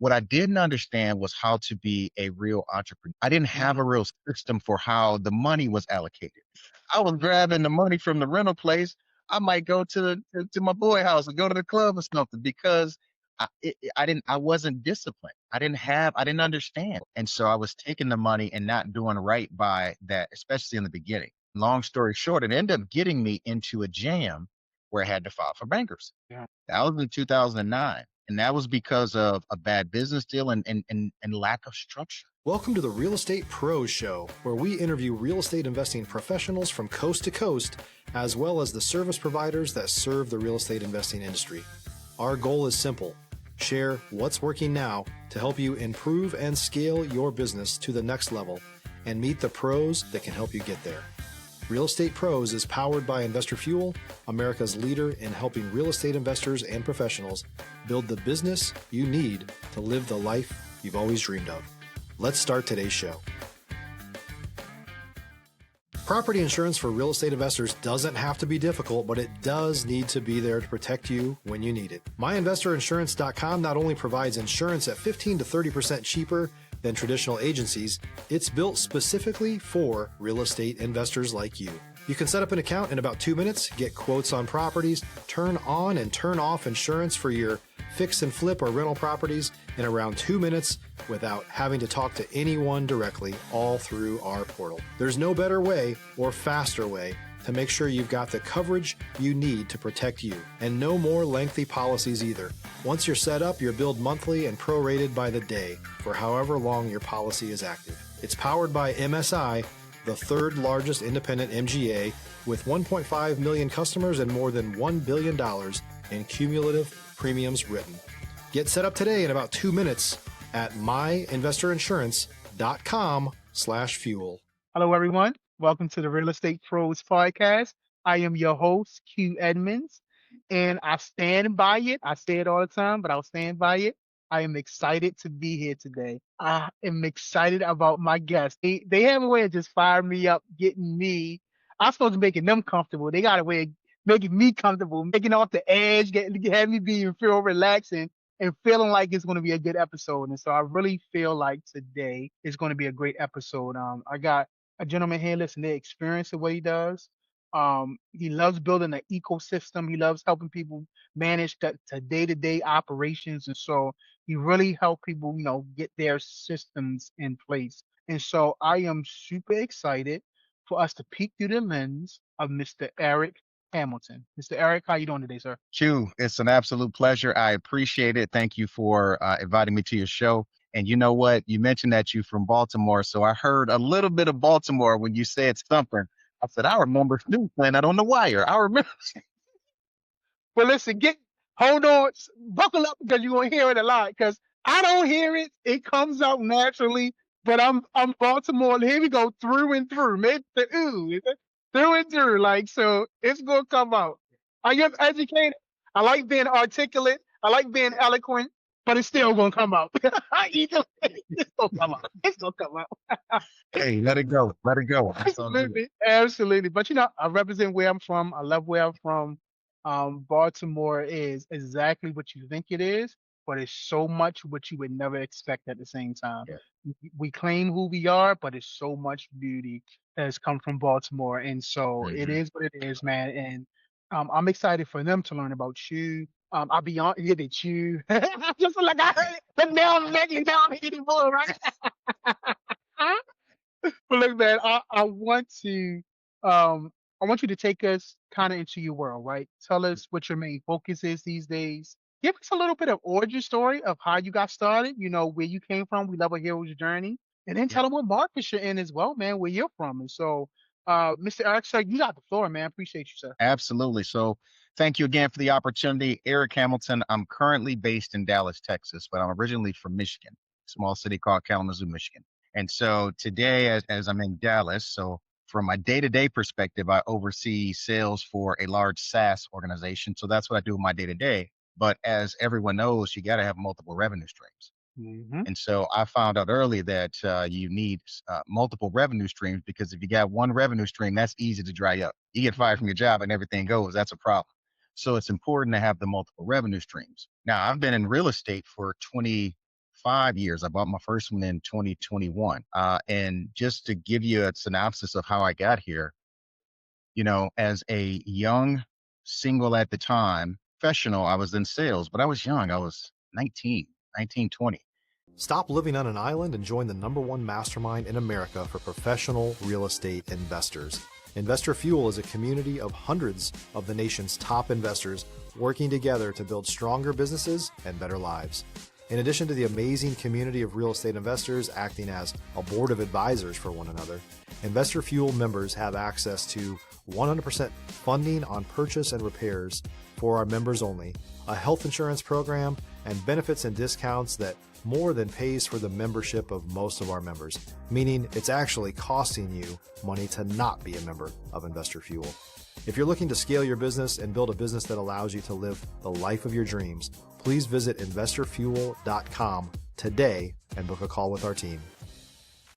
What I didn't understand was how to be a real entrepreneur. I didn't have a Mhm. real system for how the money was allocated. I was grabbing the money from the rental place. I might go to my boy house and go to the club or something because I wasn't disciplined. I didn't understand. And so I was taking the money and not doing right by that, especially in the beginning. Long story short, it ended up getting me into a jam where I had to file for bankruptcy. Yeah. That was in 2009. And that was because of a bad business deal and lack of structure. Welcome to the Real Estate Pros Show, where we interview real estate investing professionals from coast to coast, as well as the service providers that serve the real estate investing industry. Our goal is simple: share what's working now to help you improve and scale your business to the next level and meet the pros that can help you get there. Real Estate Pros is powered by Investor Fuel, America's leader in helping real estate investors and professionals build the business you need to live the life you've always dreamed of. Let's start today's show. Property insurance for real estate investors doesn't have to be difficult, but it does need to be there to protect you when you need it. MyInvestorInsurance.com not only provides insurance at 15 to 30% cheaper than traditional agencies, it's built specifically for real estate investors like you. You can set up an account in about 2 minutes, get quotes on properties, turn on and turn off insurance for your fix and flip or rental properties in around 2 minutes without having to talk to anyone directly, all through our portal. There's no better way or faster way to make sure you've got the coverage you need to protect you, and no more lengthy policies either. Once you're set up, you're billed monthly and prorated by the day for however long your policy is active. It's powered by MSI, the third largest independent MGA, with 1.5 million customers and more than $1 billion in cumulative premiums written. Get set up today in about 2 minutes at myinvestorinsurance.com/fuel. Hello, everyone. Welcome to the Real Estate Pros Podcast. I am your host, Q Edmonds, and I stand by it. I say it all the time, but I'll stand by it. I am excited to be here today. I am excited about my guests. They have a way of just firing me up, getting me. I'm supposed to making them comfortable. They got a way of making me comfortable, making off the edge, having me feel relaxed and feeling like it's going to be a good episode. And so I really feel like today is going to be a great episode. I got a gentleman here, listen, they experience the way he does. He loves building an ecosystem. He loves helping people manage the day-to-day operations. And so he really helped people, get their systems in place. And so I am super excited for us to peek through the lens of Mr. Eric Hamilton. Mr. Eric, how you doing today, sir? Q, it's an absolute pleasure. I appreciate it. Thank you for inviting me to your show. And you know what? You mentioned that you're from Baltimore. So I heard a little bit of Baltimore when you said something. I said, I remember Snoop playing that on the wire. I remember. Well, listen, hold on, buckle up because you're gonna hear it a lot. Because I don't hear it; it comes out naturally. But I'm Baltimore. Here we go, through and through, man. Through and through. Like so, it's gonna come out. I am educated. I like being articulate. I like being eloquent, but it's still gonna come out. It's gonna come out. It's gonna come out. Hey, let it go. Let it go. That's all good. Absolutely, absolutely. But I represent where I'm from. I love where I'm from. Baltimore is exactly what you think it is, but it's so much what you would never expect at the same time. Yeah. We claim who we are, but it's so much beauty that has come from Baltimore, and so it Mhm. is what it is, man. And I'm excited for them to learn about you. I'll be on yeah, they chew. Just like I heard it, but now I'm making down hitting bull, right? But look, man, I want you to take us kind of into your world, right? Tell us what your main focus is these days. Give us a little bit of origin story of how you got started, where you came from. We love a hero's journey. And then Yeah, tell them what market you're in as well, man, where you're from. And so, Mr. Eric, sir, you got the floor, man. Appreciate you, sir. absolutely. So thank you again for the opportunity. Eric Hamilton. I'm currently based in Dallas, Texas, but I'm originally from Michigan, small city called Kalamazoo, Michigan. And so today, as I'm in Dallas, so from my day-to-day perspective, I oversee sales for a large SaaS organization. So that's what I do in my day-to-day. But as everyone knows, you got to have multiple revenue streams. Hmm. And so I found out early that you need multiple revenue streams because if you got one revenue stream, that's easy to dry up. You get fired from your job and everything goes. That's a problem. So it's important to have the multiple revenue streams. Now, I've been in real estate for 25 5 years. I bought my first one in 2021. And just to give you a synopsis of how I got here, as a young single at the time, professional, I was in sales, but I was young. I was 19, 20. Stop living on an island and join the #1 mastermind in America for professional real estate investors. Investor Fuel is a community of hundreds of the nation's top investors working together to build stronger businesses and better lives. In addition to the amazing community of real estate investors acting as a board of advisors for one another, Investor Fuel members have access to 100% funding on purchase and repairs for our members only, a health insurance program, and benefits and discounts that more than pays for the membership of most of our members, meaning it's actually costing you money to not be a member of Investor Fuel. If you're looking to scale your business and build a business that allows you to live the life of your dreams, please visit investorfuel.com today and book a call with our team.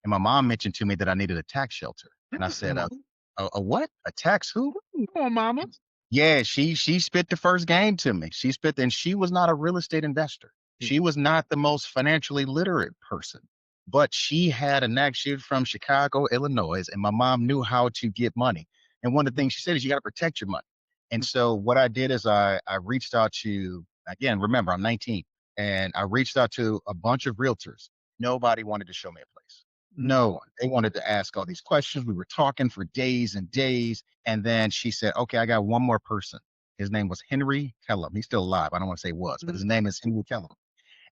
And my mom mentioned to me that I needed a tax shelter. And I said, a what? A tax who? Come on, mama. Yeah, she spit the first game to me. And she was not a real estate investor. She was not the most financially literate person, but she had a knack. She was from Chicago, Illinois, and my mom knew how to get money. And one of the things she said is you got to protect your money. And so what I did is I reached out to, again, remember, I'm 19, and I reached out to a bunch of realtors. Nobody wanted to show me a place. No one. They wanted to ask all these questions. We were talking for days and days. And then she said, okay, I got one more person. His name was Henry Kellum. He's still alive. I don't want to say was, but his name is Henry Kellum.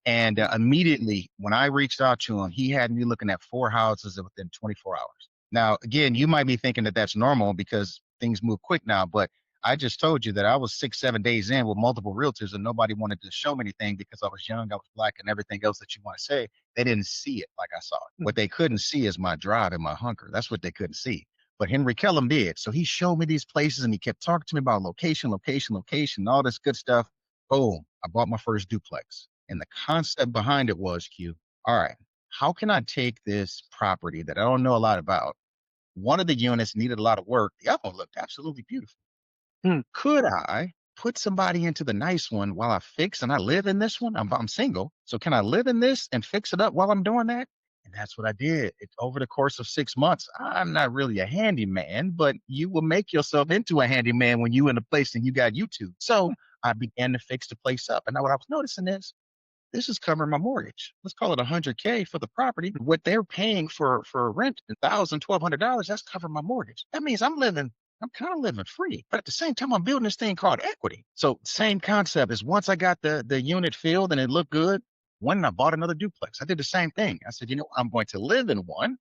And immediately when I reached out to him, he had me looking at 4 houses within 24 hours. Now, again, you might be thinking that that's normal because things move quick now, but I just told you that I was 6, 7 days in with multiple realtors and nobody wanted to show me anything because I was young, I was Black, and everything else that you want to say. They didn't see it like I saw it. What they couldn't see is my drive and my hunger. That's what they couldn't see. But Henry Kellum did. So he showed me these places and he kept talking to me about location, all this good stuff. Boom, I bought my first duplex. And the concept behind it was, all right, how can I take this property that I don't know a lot about? One of the units needed a lot of work. The other one looked absolutely beautiful. Could I put somebody into the nice one while I fix and I live in this one? I'm single. So can I live in this and fix it up while I'm doing that? And that's what I did. Over the course of 6 months, I'm not really a handyman, but you will make yourself into a handyman when you in a place and you got YouTube. So I began to fix the place up. And now what I was noticing is, this is covering my mortgage. Let's call it $100K for the property. What they're paying for rent, $1,000, $1,200, that's covering my mortgage. That means I'm kind of living free. But at the same time, I'm building this thing called equity. So same concept is once I got the unit filled and it looked good, when I bought another duplex, I did the same thing. I said, I'm going to live in one.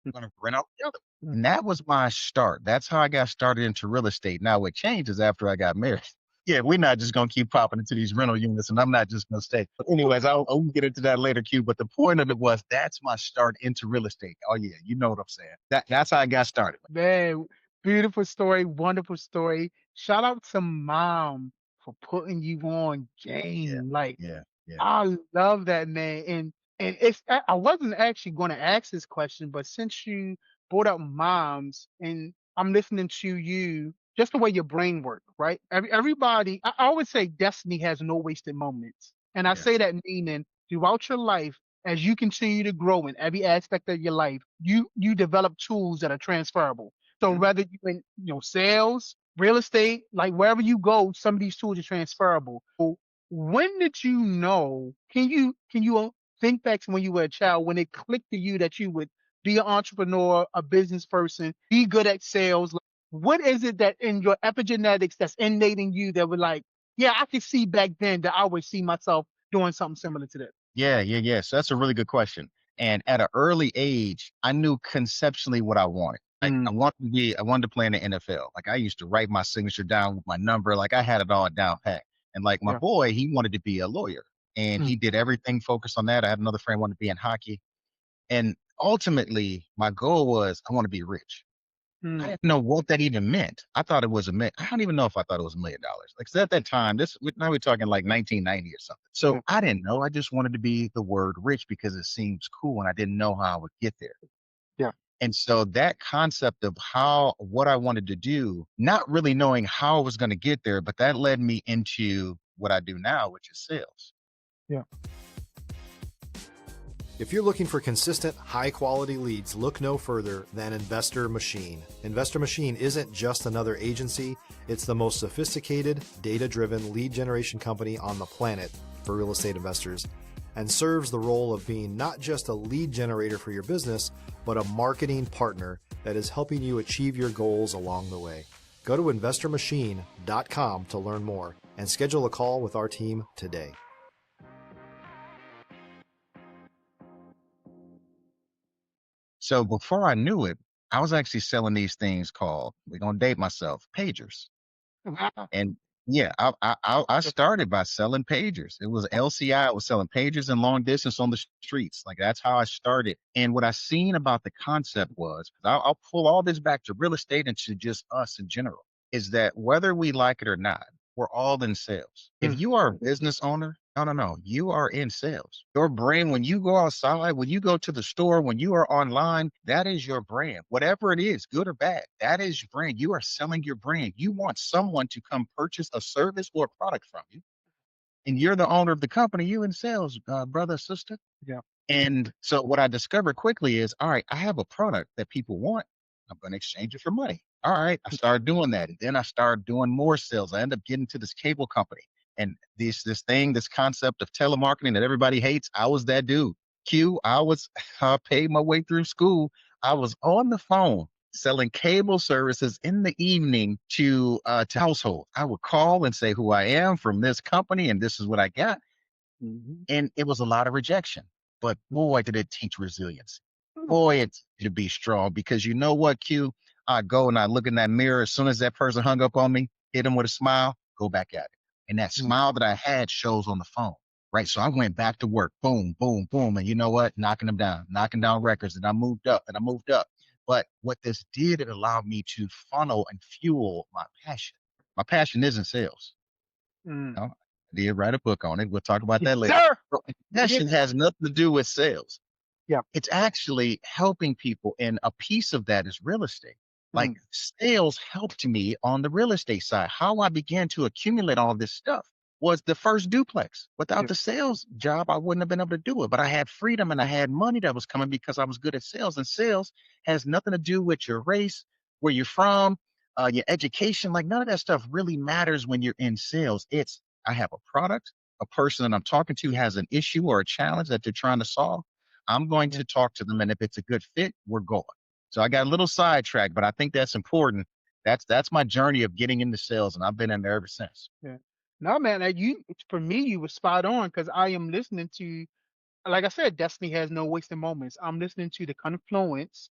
I'm going to rent out the other. And that was my start. That's how I got started into real estate. Now it changes after I got married. Yeah, we're not just going to keep popping into these rental units, and I'm not just going to stay. But anyways, I'll get into that later, Q. But the point of it was that's my start into real estate. Oh, yeah, you know what I'm saying. That's how I got started. Man, beautiful story, wonderful story. Shout out to mom for putting you on game. Yeah. I love that, man. And I wasn't actually going to ask this question, but since you brought up moms and I'm listening to you, just the way your brain works, right? Everybody, I always say destiny has no wasted moments. And I say that meaning throughout your life, as you continue to grow in every aspect of your life, you develop tools that are transferable. So whether you in sales, real estate, like wherever you go, some of these tools are transferable. So when did you know? Can you think back to when you were a child when it clicked to you that you would be an entrepreneur, a business person, be good at sales? What is it that in your epigenetics that's innate in you that would yeah, I could see back then that I would see myself doing something similar to this? Yeah. So that's a really good question. And at an early age, I knew conceptually what I wanted. I wanted to play in the NFL. Like I used to write my signature down with my number. Like I had it all down pat. And like my boy, he wanted to be a lawyer and he did everything focused on that. I had another friend wanted to be in hockey. And ultimately my goal was I want to be rich. I didn't know what that even meant. I thought it was I don't even know if I thought it was $1 million. Like, 'cause at that time, now we're talking like 1990 or something. So I didn't know. I just wanted to be the word rich because it seems cool and I didn't know how I would get there. Yeah. And so that concept of what I wanted to do, not really knowing how I was going to get there, but that led me into what I do now, which is sales. Yeah. If you're looking for consistent, high-quality leads, look no further than Investor Machine. Investor Machine isn't just another agency, it's the most sophisticated, data-driven lead generation company on the planet for real estate investors, and serves the role of being not just a lead generator for your business, but a marketing partner that is helping you achieve your goals along the way. Go to investormachine.com to learn more and schedule a call with our team today. So before I knew it, I was actually selling these things called, we're gonna date myself, pagers. Wow. And yeah, I started by selling pagers. It was LCI. I was selling pagers and long distance on the streets. Like that's how I started. And what I seen about the concept was, 'cause I'll pull all this back to real estate and to just us in general, is that whether we like it or not, we're all in sales. If Mm. you are a business owner, no, you are in sales. Your brain, when you go outside, when you go to the store, when you are online, that is your brand. Whatever it is, good or bad, that is your brand. You are selling your brand. You want someone to come purchase a service or a product from you. And you're the owner of the company, you in sales, brother, sister. Yeah. And so what I discovered quickly is, all right, I have a product that people want. I'm going to exchange it for money. All right. I started doing that. And then I started doing more sales. I ended up getting to this cable company and this concept of telemarketing that everybody hates. I was that dude. I paid my way through school. I was on the phone selling cable services in the evening to household. I would call and say who I am from this company and this is what I got. Mhm. And it was a lot of rejection. But boy, did it teach resilience. Mm. Boy, it teach you to be strong because you know what, Q? I go and I look in that mirror as soon as that person hung up on me, hit him with a smile, go back at it. And that Mm. smile that I had shows on the phone, right? So I went back to work, boom, boom, boom. And you know what? Knocking down records. And I moved up and I moved up. But what this did, it allowed me to funnel and fuel my passion. My passion isn't sales. Mm. No, I did write a book on it. We'll talk about Yes, that later. sir. But Oh, passion yeah. has nothing to do with sales. Yeah. It's actually helping people, and a piece of that is real estate. Like Mm. sales helped me on the real estate side. How I began to accumulate all this stuff was the first duplex. Without Yeah. the sales job, I wouldn't have been able to do it. But I had freedom and I had money that was coming because I was good at sales. And sales has nothing to do with your race, where you're from, your education. Like none of that stuff really matters when you're in sales. It's I have a product, a person that I'm talking to has an issue or a challenge that they're trying to solve. I'm going Yeah. to talk to them, and if it's a good fit, we're going. So I got a little sidetracked, but I think that's important. That's my journey of getting into sales, and I've been in there ever since. Yeah. No, man, for me, you were spot on because I am listening to, like I said, Destiny has no wasted moments. I'm listening to the confluence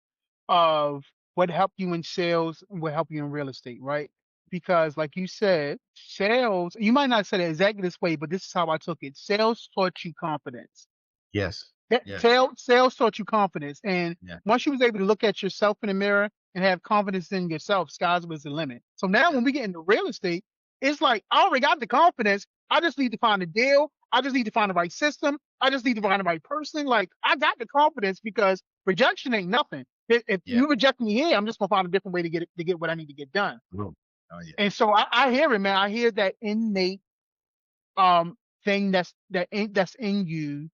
of what helped you in sales and what helped you in real estate, right? Because, like you said, sales, you might not say it exactly this way, but this is how I took it. Sales taught you confidence. Yes. That Yes. sales taught you confidence. And Yeah. once you was able to look at yourself in the mirror and have confidence in yourself, skies was the limit. So now when we get into real estate, it's like I already got the confidence. I just need to find a deal. I just need to find the right system. I just need to find the right person. Like I got the confidence because rejection ain't nothing. If Yeah. you reject me here, I'm just gonna find a different way to get what I need to get done. Boom. Oh yeah. And so I hear it, man. I hear that innate thing that's in you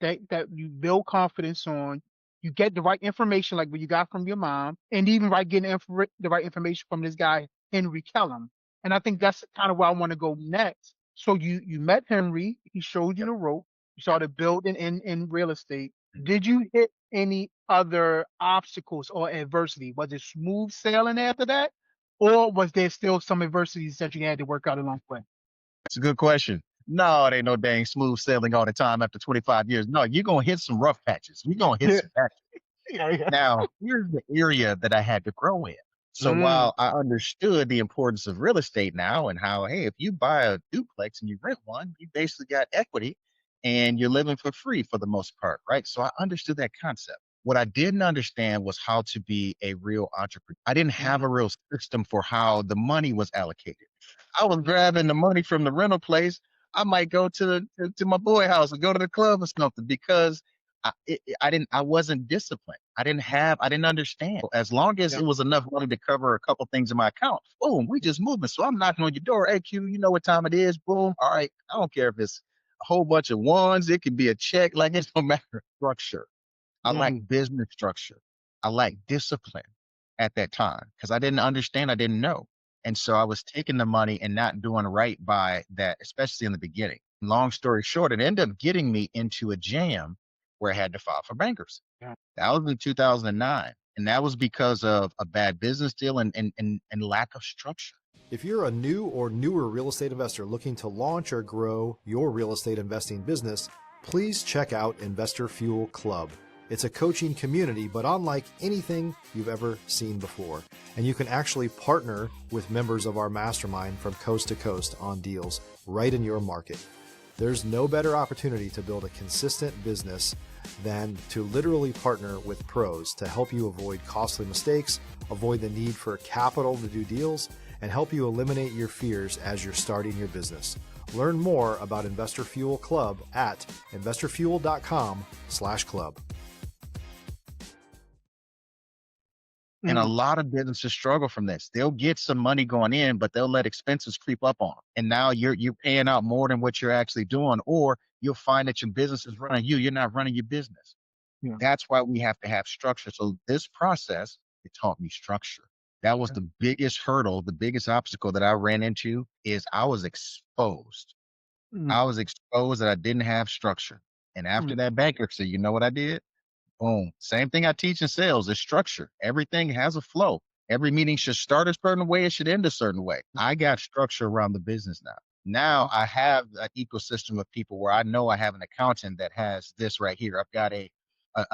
that you build confidence on. You get the right information, like what you got from your mom, and even right getting the right information from this guy Henry Kellum. And I think that's kind of where I want to go next. So you met Henry, he showed you Yep. the rope, you started building in real estate. Mhm. Did you hit any other obstacles or adversity? Was it smooth sailing after that, or was there still some adversities that you had to work out along the way? That's a good question. No, it ain't no dang smooth sailing all the time after 25 years. No, you're gonna hit some rough patches. We're gonna hit Yeah, some patches. yeah, yeah. Now, here's the area that I had to grow in. So Mm, while I understood the importance of real estate now and how, hey, if you buy a duplex and you rent one, you basically got equity and you're living for free for the most part, right? So I understood that concept. What I didn't understand was how to be a real entrepreneur. I didn't have mm, a real system for how the money was allocated. I was grabbing the money from the rental place. I might go to my boy house and go to the club or something because I wasn't disciplined. I didn't understand. As long as yeah. it was enough money to cover a couple things in my account, boom, we just moving. So I'm knocking on your door. Hey, Q, you know what time it is? Boom. All right. I don't care if it's whole bunch of ones. It could be a check. Like it's no matter structure. I Mhm. like business structure. I like discipline at that time because I didn't understand. I didn't know. And so I was taking the money and not doing right by that, especially in the beginning. Long story short, it ended up getting me into a jam where I had to file for bankruptcy. Yeah. That was in 2009. And that was because of a bad business deal and lack of structure. If you're a new or newer real estate investor looking to launch or grow your real estate investing business, please check out Investor Fuel Club. It's a coaching community, but unlike anything you've ever seen before. And you can actually partner with members of our mastermind from coast to coast on deals right in your market. There's no better opportunity to build a consistent business than to literally partner with pros to help you avoid costly mistakes, avoid the need for capital to do deals, and help you eliminate your fears as you're starting your business. Learn more about Investor Fuel Club at investorfuel.com/club. And a Mhm. lot of businesses struggle from this. They'll get some money going in, but they'll let expenses creep up on them. And now you're paying out more than what you're actually doing, or you'll find that your business is running you. You're not running your business. Yeah. That's why we have to have structure. So this process, it taught me structure. That was Yeah. the biggest hurdle, the biggest obstacle that I ran into is I was exposed. Mhm. I was exposed that I didn't have structure. And after Mhm. that bankruptcy, you know what I did? Boom. Same thing I teach in sales is structure. Everything has a flow. Every meeting should start a certain way. It should end a certain way. I got structure around the business now. Now I have an ecosystem of people where I know I have an accountant that has this right here. I've got a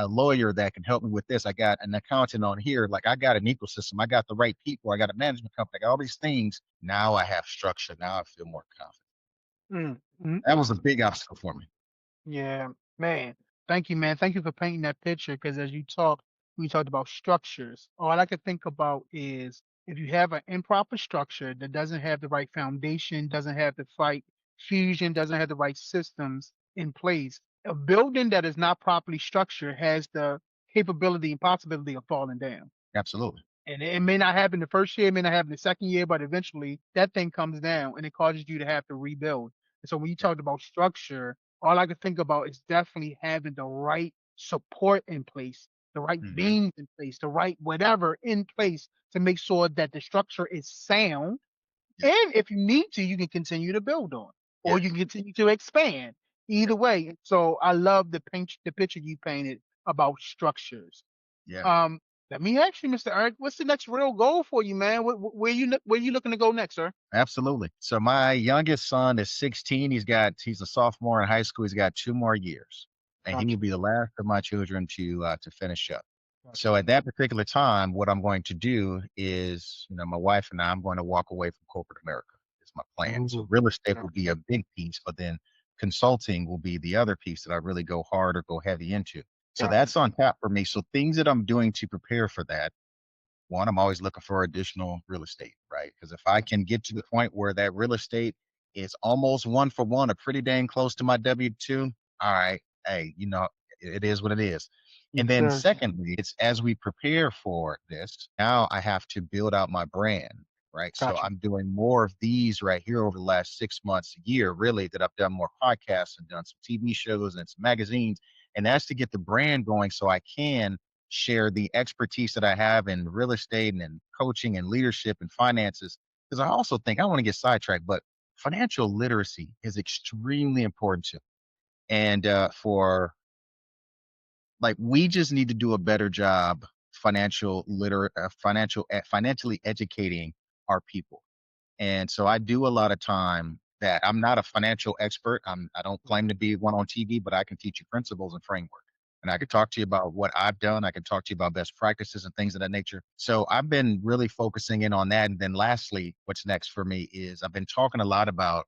lawyer that can help me with this. I got an accountant on here. Like I got an ecosystem. I got the right people. I got a management company. I got all these things. Now I have structure. Now I feel more confident. Mhm. Mhm. That was a big obstacle for me. Yeah, man. Thank you, man. Thank you for painting that picture. Because as you talk, we talked about structures. All I could think about is if you have an improper structure that doesn't have the right foundation, doesn't have the right fusion, doesn't have the right systems in place, a building that is not properly structured has the capability and possibility of falling down. Absolutely. And it may not happen the first year, it may not happen the second year, but eventually that thing comes down and it causes you to have to rebuild. And so when you Yeah. talked about structure, all I could think about is definitely having the right support in place, the right Mhm. beams in place, the right whatever in place to make sure that the structure is sound. Yeah. And if you need to, you can continue to build on, or Yeah. you can continue to expand. Yeah. Either way. So I love the picture you painted about structures. Yeah. Um, Let me ask you, Mr. Eric, what's the next real goal for you, man? Where you looking to go next, sir? Absolutely. So my youngest son is 16. He's a sophomore in high school. He's got 2 more years, and he will Gotcha. be the last of my children to finish up. Gotcha. So at that particular time, what I'm going to do is, my wife and I'm going to walk away from corporate America. Is my plan. So Ooh, real estate will gotcha. be a big piece, but then consulting will be the other piece that I really go hard or go heavy into. So Gotcha. that's on tap for me. So things that I'm doing to prepare for that one, I'm always looking for additional real estate, right? Because if I can get to the point where that real estate is almost one for one or pretty dang close to my W 2, all right, hey, it is what it is. And Yes, then sir. secondly, it's as we prepare for this, now I have to build out my brand, right? So Gotcha. I'm doing more of these right here over the last 6 months, a year, really, that I've done more podcasts and done some TV shows and some magazines. And that's to get the brand going so I can share the expertise that I have in real estate and in coaching and leadership and finances. Because I also think I don't want to get sidetracked, but financial literacy is extremely important to me. And for like, we just need to do a better job financially educating our people. And so I do a lot of time that I'm not a financial expert. I don't claim to be one on TV, but I can teach you principles and framework. And I can talk to you about what I've done. I can talk to you about best practices and things of that nature. So I've been really focusing in on that. And then lastly, what's next for me is I've been talking a lot about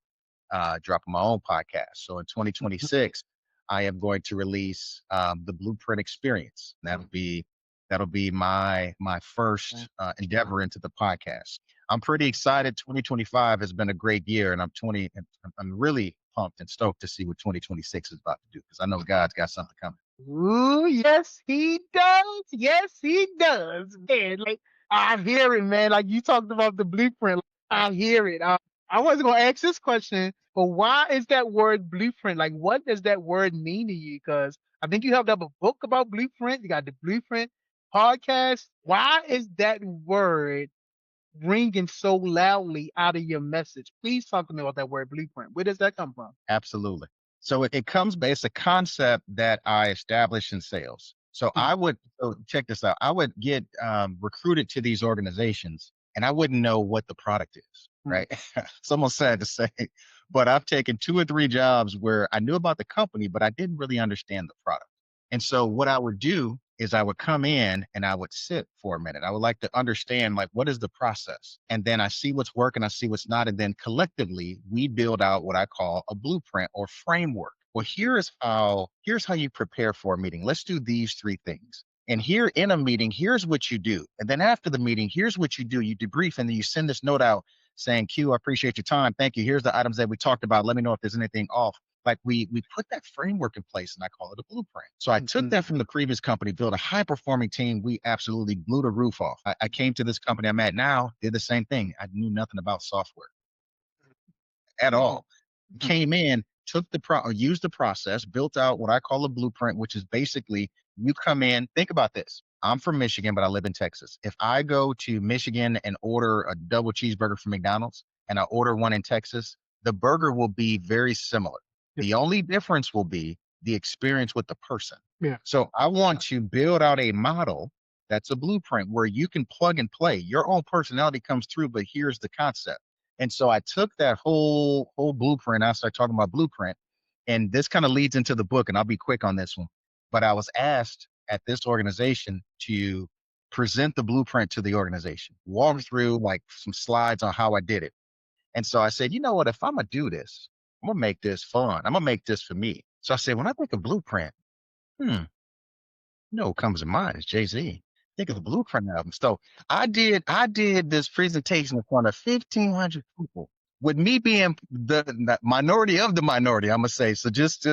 dropping my own podcast. So in 2026, I am going to release the Blueprint Experience. That'll be my first endeavor into the podcast. I'm pretty excited. 2025 has been a great year, and I'm really pumped and stoked to see what 2026 is about to do because I know God's got something coming. Ooh, yes, he does. Yes, he does. Man, like I hear it, man. Like you talked about the blueprint. I hear it. I wasn't gonna ask this question, but why is that word blueprint? Like, what does that word mean to you? Because I think you have a book about blueprint. You got the blueprint podcast. Why is that word ringing so loudly out of your message? Please talk to me about that word blueprint. Where does that come from? Absolutely. So it comes based a concept that I established in sales. So Mm, so check this out. I would get recruited to these organizations and I wouldn't know what the product is, mm, right? It's almost sad to say, but I've taken 2 or 3 jobs where I knew about the company, but I didn't really understand the product. And so what I would do is I would come in and I would sit for a minute. I would like to understand like what is the process? And then I see what's working, I see what's not. And then collectively we build out what I call a blueprint or framework. Well, here's how you prepare for a meeting. Let's do these 3 things. And here in a meeting, here's what you do. And then after the meeting, here's what you do. You debrief and then you send this note out saying, Q, I appreciate your time. Thank you. Here's the items that we talked about. Let me know if there's anything off. Like we put that framework in place and I call it a blueprint. So I took mm, that from the previous company, built a high performing team. We absolutely blew the roof off. I came to this company I'm at now, did the same thing. I knew nothing about software at mm, all. mm, Came in, took or used the process, built out what I call a blueprint, which is basically you come in, think about this. I'm from Michigan, but I live in Texas. If I go to Michigan and order a double cheeseburger from McDonald's and I order one in Texas, the burger will be very similar. The different. only difference will be the experience with the person. Yeah. So I want to build out a model that's a blueprint where you can plug and play. Your own personality comes through, but here's the concept. And so I took that whole blueprint. I started talking about blueprint, and this kind of leads into the book. And I'll be quick on this one. But I was asked at this organization to present the blueprint to the organization, walk Mm, through like some slides on how I did it. And so I said, you know what? If I'm gonna do this, I'm gonna make this fun. I'm gonna make this for me. So I said, when I think of blueprint, hmm, what comes to mind is Jay-Z. Think of the Blueprint album. So I did this presentation in front of 1,500 people with me being the minority of the minority, I'm gonna say. So just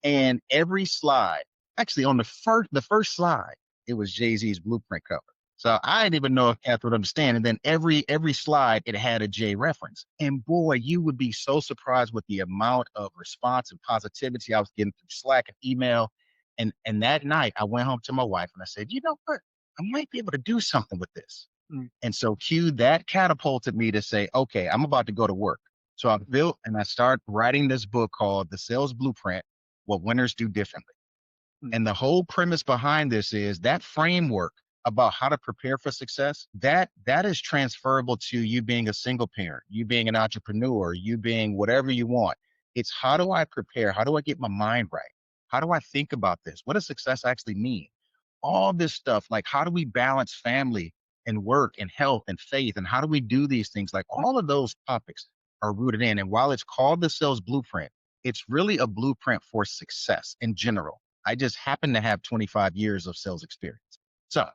and every slide, actually on the first slide, it was Jay-Z's Blueprint cover. So I didn't even know if Kath would understand. And then every slide it had a Jay reference. And boy, you would be so surprised with the amount of response and positivity I was getting through Slack and email. And that night I went home to my wife and I said, you know what? I might be able to do something with this. mm, And so Q, that catapulted me to say, okay, I'm about to go to work. So I mm, built and I started writing this book called The Sales Blueprint, What Winners Do Differently. mm, And the whole premise behind this is that framework about how to prepare for success, that is transferable to you being a single parent, you being an entrepreneur, you being whatever you want. It's how do I prepare? How do I get my mind right? How do I think about this? What does success actually mean? All this stuff, like how do we balance family and work and health and faith? And how do we do these things? Like all of those topics are rooted in. And while it's called the sales blueprint, it's really a blueprint for success in general. I just happen to have 25 years of sales experience. So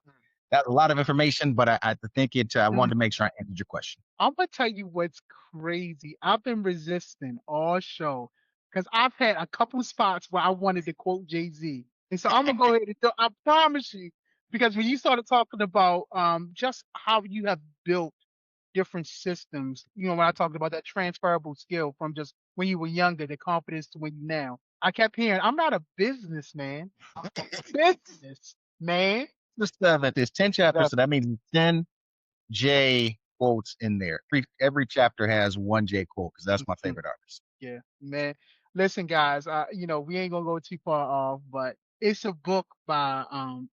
that's a lot of information, but I think I mm. wanted to make sure I answered your question. I'm gonna tell you what's crazy. I've been resisting all show because I've had a couple spots where I wanted to quote Jay-Z. And so I'm gonna go ahead and I promise you, because when you started talking about just how you have built different systems, when I talked about that transferable skill from just when you were younger, the confidence to when you now. I kept hearing, I'm not a businessman. Business man. The seventh, there's 10 chapters, That's so that means 10 J quotes in there. Every chapter has one J quote because that's my favorite artist. Yeah, man. Listen, guys, we ain't gonna go too far off, but it's a book by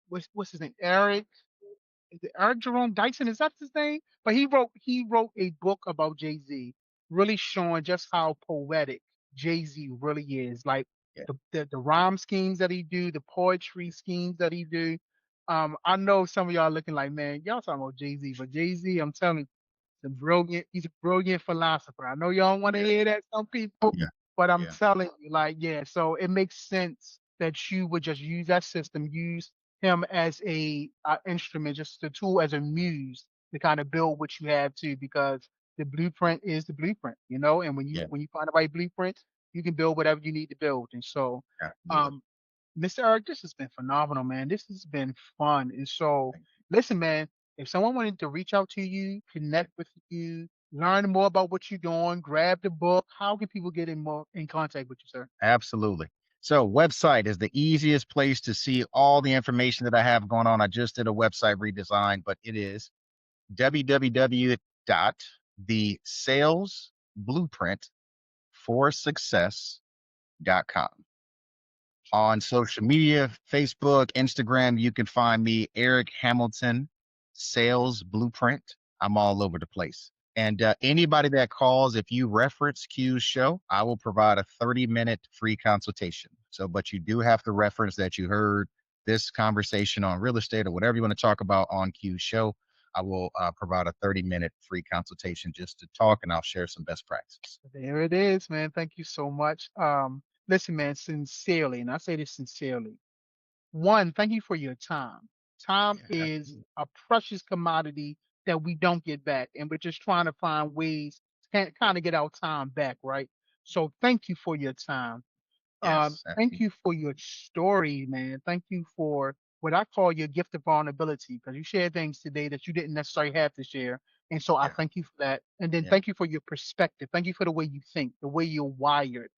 what's his name? Is it Eric Jerome Dyson? Is that his name? But he wrote a book about Jay-Z, really showing just how poetic Jay-Z really is. Like Yeah, the rhyme schemes that he do, the poetry schemes that he do. I know some of y'all looking like, man, y'all talking about Jay-Z, but Jay-Z, I'm telling you, he's a brilliant philosopher. I know y'all don't want to yeah, hear that, some people, yeah, but I'm yeah, telling you, like, yeah, so it makes sense that you would just use that system, use him as a instrument, just a tool as a muse to kind of build what you have too, because the blueprint is the blueprint, and when you yeah. when you find the right blueprint, you can build whatever you need to build. And so Absolutely. um Mr. Eric, this has been phenomenal, man. This has been fun. And so, Thank listen, man, if someone wanted to reach out to you, connect with you, learn more about what you're doing, grab the book, how can people get in contact with you, sir? Absolutely. So website is the easiest place to see all the information that I have going on. I just did a website redesign, but it is www.thesalesblueprintforsuccess.com. On social media, Facebook, Instagram, you can find me, Eric Hamilton, Sales Blueprint. I'm all over the place. And anybody that calls, if you reference Q's show, I will provide a 30-minute free consultation. So, but you do have to reference that you heard this conversation on real estate or whatever you want to talk about on Q's show. I will provide a 30-minute free consultation just to talk, and I'll share some best practices. There it is, man. Thank you so much. Listen, man, sincerely, and I say this sincerely. One, thank you for your time. Time Yeah, is a precious commodity that we don't get back, and we're just trying to find ways to kind of get our time back, right? So thank you for your time. yes, Thank you for your story, man. Thank you for what I call your gift of vulnerability, because you shared things today that you didn't necessarily have to share. And so I yeah, thank you for that. And then yeah, thank you for your perspective. Thank you for the way you think, the way you're wired.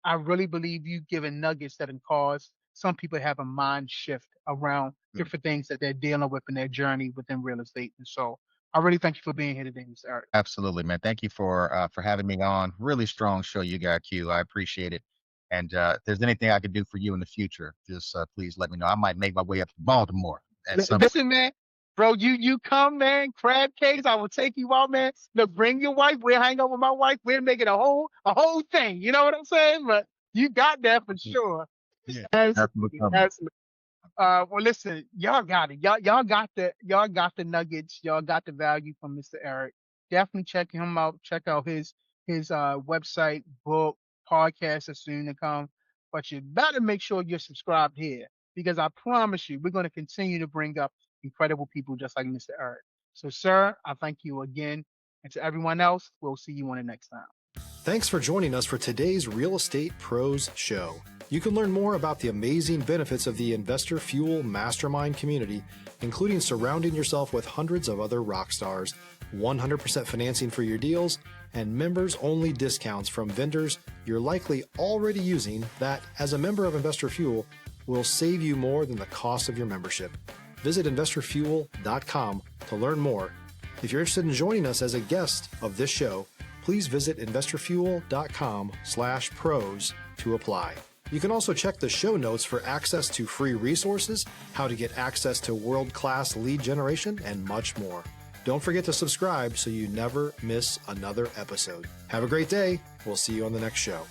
I really believe you've given nuggets that can cause some people to have a mind shift around mm, different things that they're dealing with in their journey within real estate. And so I really thank you for being here today, Mr. Eric. absolutely, man. Thank you for having me on. Really strong show you got, Q. I appreciate it. And if there's anything I could do for you in the future, just please let me know. I might make my way up to Baltimore at some point. Listen, man, bro, you come, man. Crab cakes, I will take you out, man. Look, bring your wife. We'll hang out with my wife. We'll make it a whole thing. You know what I'm saying? But you got that for sure. Yeah, that's what's Absolutely, coming. absolutely. Well, listen, y'all got it. Y'all got the nuggets. Y'all got the value from Mr. Eric. Definitely check him out. Check out his website, book, podcast is soon to come. But you better make sure you're subscribed here, because I promise you, we're going to continue to bring up incredible people just like Mr. Eric. So, sir, I thank you again. And to everyone else, we'll see you on the next time. Thanks for joining us for today's Real Estate Pros Show. You can learn more about the amazing benefits of the Investor Fuel Mastermind community, including surrounding yourself with hundreds of other rock stars, 100% financing for your deals, and members-only discounts from vendors you're likely already using that, as a member of Investor Fuel, will save you more than the cost of your membership. Visit investorfuel.com to learn more. If you're interested in joining us as a guest of this show, please visit investorfuel.com/pros to apply. You can also check the show notes for access to free resources, how to get access to world-class lead generation, and much more. Don't forget to subscribe so you never miss another episode. Have a great day. We'll see you on the next show.